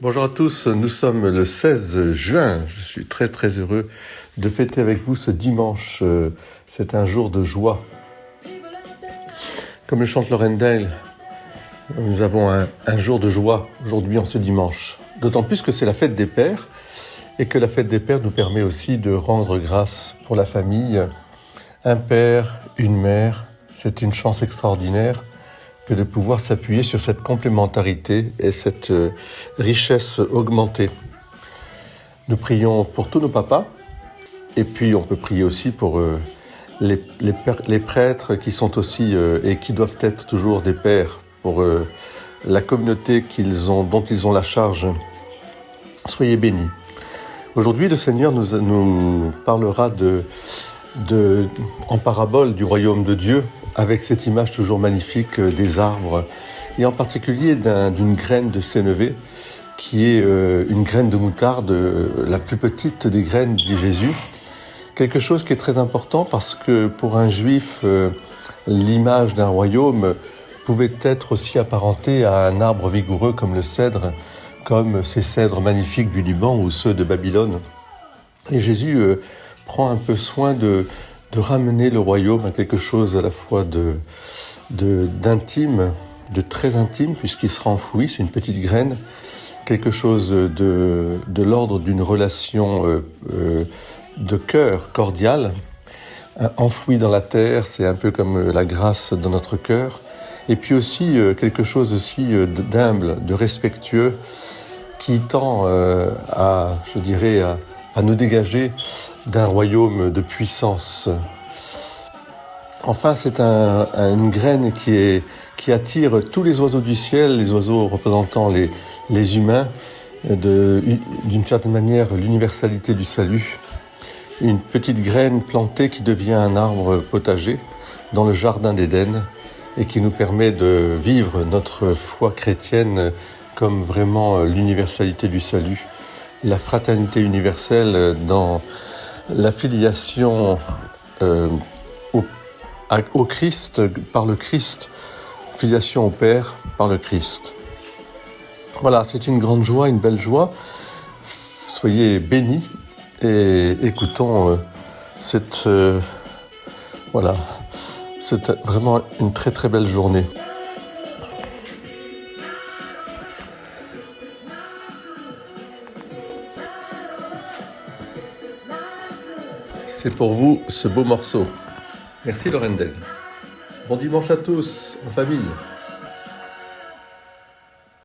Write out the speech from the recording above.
Bonjour à tous, nous sommes le 16 juin. Je suis très très heureux de fêter avec vous ce dimanche. C'est un jour de joie. Comme le chante Laurendale, nous avons un jour de joie aujourd'hui en ce dimanche. D'autant plus que c'est la fête des pères et que la fête des pères nous permet aussi de rendre grâce pour la famille. Un père, une mère, c'est une chance extraordinaire que de pouvoir s'appuyer sur cette complémentarité et cette richesse augmentée. Nous prions pour tous nos papas, et puis on peut prier aussi pour les prêtres qui sont aussi et qui doivent être toujours des pères pour la communauté dont ils ont la charge. Soyez bénis. Aujourd'hui, le Seigneur nous parlera en parabole du royaume de Dieu, avec cette image toujours magnifique des arbres, et en particulier d'une graine de sénévé, qui est une graine de moutarde, la plus petite des graines, dit Jésus. Quelque chose qui est très important parce que pour un juif, l'image d'un royaume pouvait être aussi apparentée à un arbre vigoureux comme le cèdre, comme ces cèdres magnifiques du Liban ou ceux de Babylone. Et Jésus prend un peu soin de ramener le royaume à quelque chose à la fois d'intime, de très intime, puisqu'il sera enfoui, c'est une petite graine, quelque chose de l'ordre d'une relation de cœur cordial, enfoui dans la terre, c'est un peu comme la grâce dans notre cœur, et puis aussi quelque chose aussi d'humble, de respectueux, qui tend à nous dégager d'un royaume de puissance. Enfin, c'est une graine qui attire tous les oiseaux du ciel, les oiseaux représentant les humains, d'une certaine manière l'universalité du salut. Une petite graine plantée qui devient un arbre potager dans le jardin d'Éden et qui nous permet de vivre notre foi chrétienne comme vraiment l'universalité du salut, la fraternité universelle dans la filiation au Christ par le Christ, filiation au Père par le Christ. Voilà, c'est une grande joie, une belle joie. Soyez bénis et écoutons c'est vraiment une très très belle journée. C'est pour vous ce beau morceau. Merci Laurendale. Bon dimanche à tous, en famille.